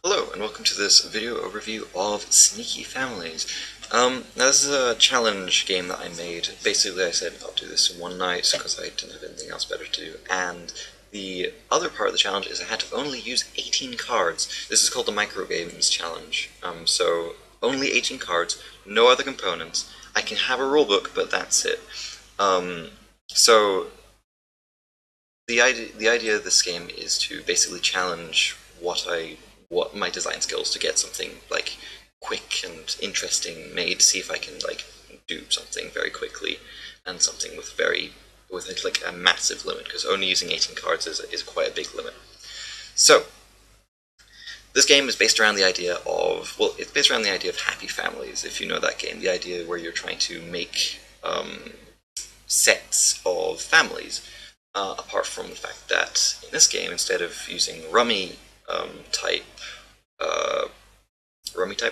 Hello, and welcome to this video overview of Sneaky Families. Now this is a challenge game that I made. Basically, I said I'll do this in one night because I didn't have anything else better to do, and the other part of the challenge is I had to only use 18 cards. This is called the Micro Games Challenge. So only 18 cards, no other components. I can have a rulebook, but that's it. So the idea of this game is to basically challenge what my design skills to get something like quick and interesting made. See if I can like do something very quickly and something with like a massive limit, because only using 18 cards is quite a big limit. So this game is based around the idea of, well, it's based around the idea of Happy Families, if you know that game. The idea where you're trying to make sets of families. Apart from the fact that in this game, instead of using rummy type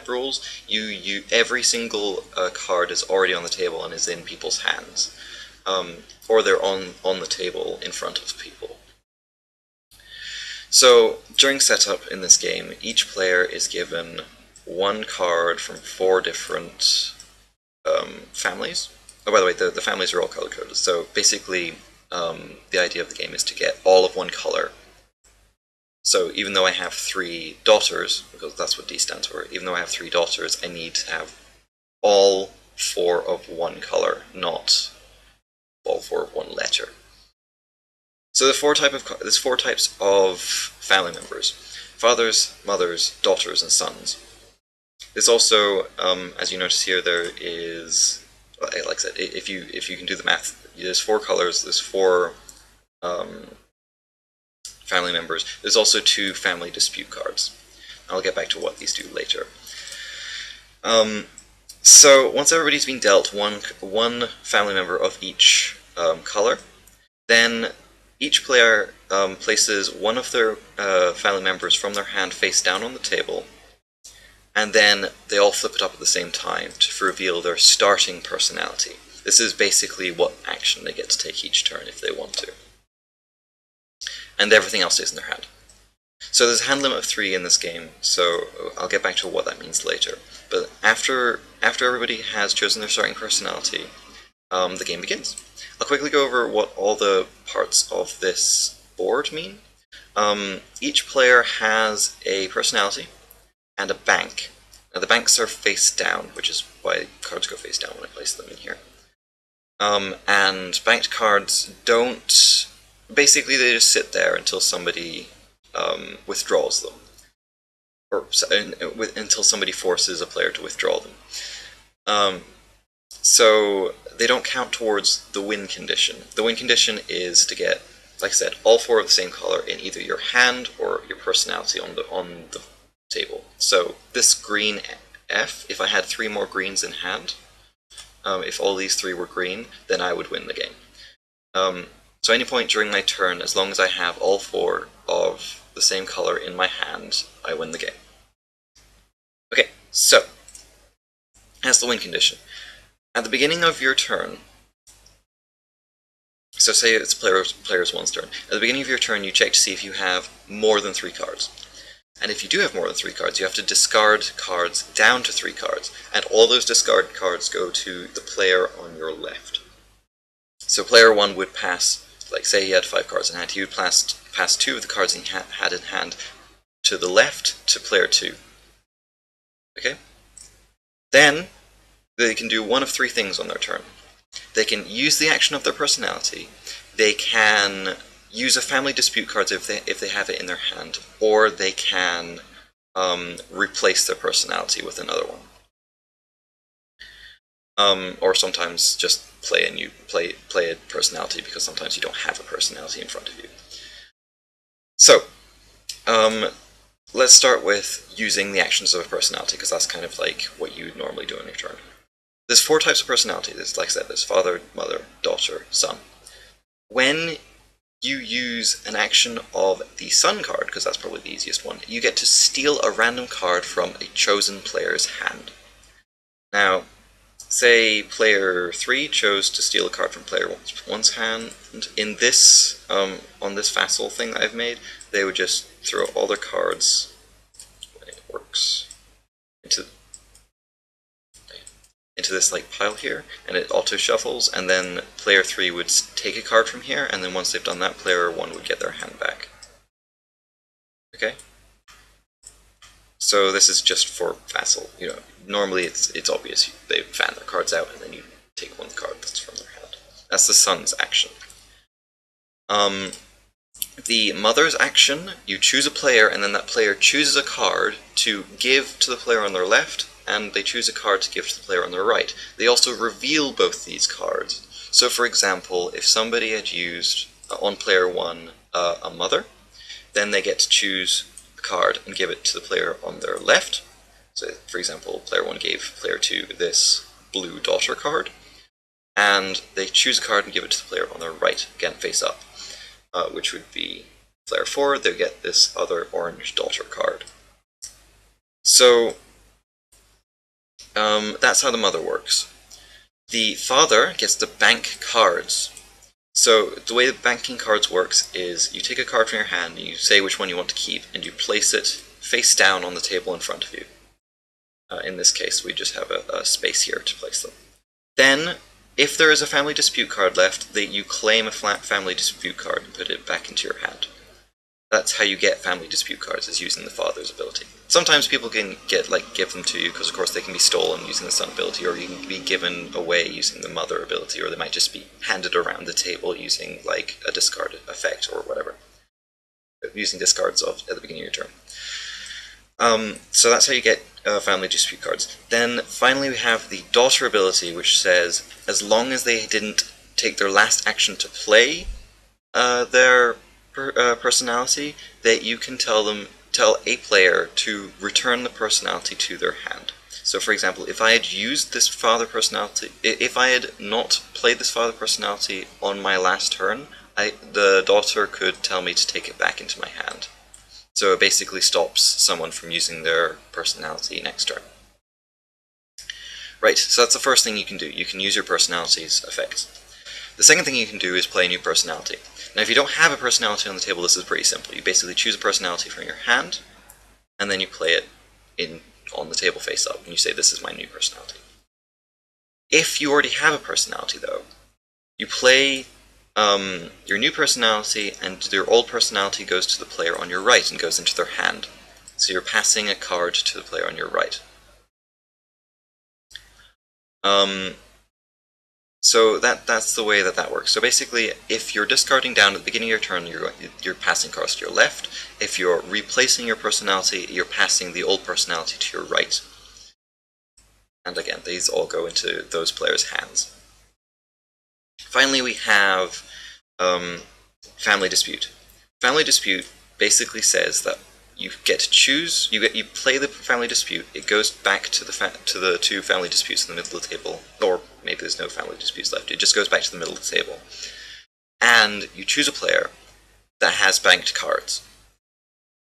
rules, every single card is already on the table and is in people's hands, or they're on the table in front of people. So during setup in this game, each player is given one card from 4 different families. Oh, by the way, the families are all color-coded. So basically, the idea of the game is to get all of one color. So even though I have 3 daughters, because that's what D stands for, even though I have 3 daughters, I need to have all 4 of one color, not all 4 of one letter. So there's 4 types of family members: fathers, mothers, daughters, and sons. There's also, as you notice here, there is, like I said, if you can do the math, there's 4 colors, there's 4 family members. There's also 2 family dispute cards. I'll get back to what these do later. So once everybody's been dealt one family member of each color, then each player places one of their family members from their hand face down on the table, and then they all flip it up at the same time to reveal their starting personality. This is basically what action they get to take each turn if they want to. And everything else stays in their hand. So there's a hand limit of 3 in this game, so I'll get back to what that means later. But after everybody has chosen their starting personality, the game begins. I'll quickly go over what all the parts of this board mean. Each player has a personality and a bank. Now the banks are face down, which is why cards go face down when I place them in here. And banked cards don't... Basically, they just sit there until somebody withdraws them, or until somebody forces a player to withdraw them. So they don't count towards the win condition. The win condition is to get, like I said, all 4 of the same color in either your hand or your personality on the table. So this green F, if I had 3 more greens in hand, if all these 3 were green, then I would win the game. So any point during my turn, as long as I have all 4 of the same color in my hand, I win the game. Okay, so that's the win condition. At the beginning of your turn, so say it's player's 1's turn. At the beginning of your turn, you check to see if you have more than 3 cards. And if you do have more than 3 cards, you have to discard cards down to 3 cards, and all those discarded cards go to the player on your left. So player 1 would pass, like say he had 5 cards in hand, he would pass 2 of the cards he had in hand to the left to player 2. Okay? Then they can do one of 3 things on their turn. They can use the action of their personality, they can use a family dispute card if they have it in their hand, or they can replace their personality with another one. Or sometimes just play a personality, because sometimes you don't have a personality in front of you. So, let's start with using the actions of a personality, because that's kind of like what you would normally do on your turn. There's 4 types of personality. There's, like I said, there's father, mother, daughter, son. When you use an action of the son card, because that's probably the easiest one, you get to steal a random card from a chosen player's hand. Now, say player 3 chose to steal a card from player 1's hand. In this, on this vassal thing that I've made, they would just throw all their cards works into this like pile here, and it auto shuffles, and then player 3 would take a card from here, and then once they've done that, player 1 would get their hand back. Okay? So this is just for vassal. You know, normally it's obvious. They fan their cards out, and then you take one card that's from their hand. That's the son's action. The mother's action, you choose a player, and then that player chooses a card to give to the player on their left, and they choose a card to give to the player on their right. They also reveal both these cards. So for example, if somebody had used, on player 1, a mother, then they get to choose a card and give it to the player on their left. So for example, player 1 gave player 2 this blue daughter card, and they choose a card and give it to the player on their right, again face up, which would be player 4, they'll get this other orange daughter card. So that's how the mother works. The father gets to bank cards. So the way the banking cards works is you take a card from your hand, and you say which one you want to keep, and you place it face down on the table in front of you. In this case, we just have a space here to place them. Then, if there is a family dispute card left, you claim a family dispute card and put it back into your hand. That's how you get family dispute cards, is using the father's ability. Sometimes people can give them to you, because of course they can be stolen using the son ability, or you can be given away using the mother ability, or they might just be handed around the table using like a discard effect or whatever. Using discards at the beginning of your turn. So that's how you get family dispute cards. Then finally we have the daughter ability, which says as long as they didn't take their last action to play their personality, that you can tell a player to return the personality to their hand. So for example, if I had used this father personality, if I had not played this father personality on my last turn, the daughter could tell me to take it back into my hand. So it basically stops someone from using their personality next turn. Right, so that's the first thing you can do. You can use your personality's effects. The second thing you can do is play a new personality. Now if you don't have a personality on the table, this is pretty simple. You basically choose a personality from your hand, and then you play it on the table face up, and you say this is my new personality. If you already have a personality though, you play your new personality, and your old personality goes to the player on your right and goes into their hand. So you're passing a card to the player on your right. So that's the way that works. So basically, if you're discarding down at the beginning of your turn, you're passing cards to your left. If you're replacing your personality, you're passing the old personality to your right. And again, these all go into those players' hands. Finally, we have family dispute. Family dispute basically says that you get to choose. You play the family dispute. It goes back to the two family disputes in the middle of the table, or maybe there's no family disputes left. It just goes back to the middle of the table, and you choose a player that has banked cards.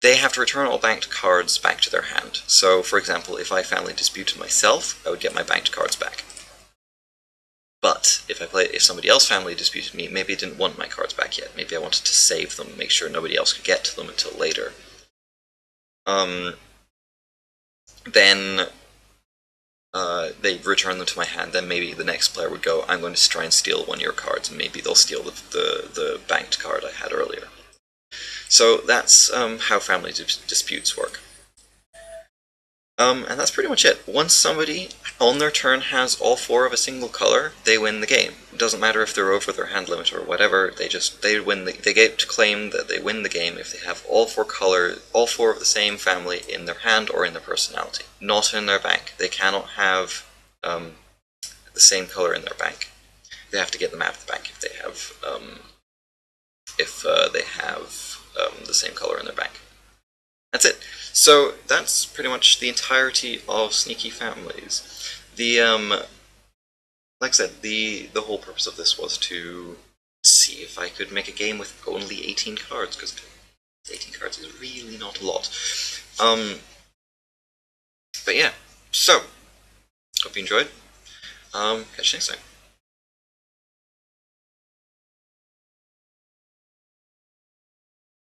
They have to return all banked cards back to their hand. So, for example, if I family disputed myself, I would get my banked cards back. But if somebody else family disputed me, maybe I didn't want my cards back yet. Maybe I wanted to save them, make sure nobody else could get to them until later. Then they return them to my hand. Then maybe the next player would go, I'm going to try and steal one of your cards, and maybe they'll steal the banked card I had earlier. So that's how family disputes work. And that's pretty much it. Once somebody on their turn has all four of a single color, they win the game. It doesn't matter if they're over their hand limit or whatever. They win. They get to claim that they win the game if they have all four of the same family in their hand or in their personality, not in their bank. They cannot have the same color in their bank. They have to get them out of the bank if they have the same color in their bank. That's it. So that's pretty much the entirety of Sneaky Families. Like I said, the whole purpose of this was to see if I could make a game with only 18 cards, because 18 cards is really not a lot. But yeah, so hope you enjoyed. Catch you next time.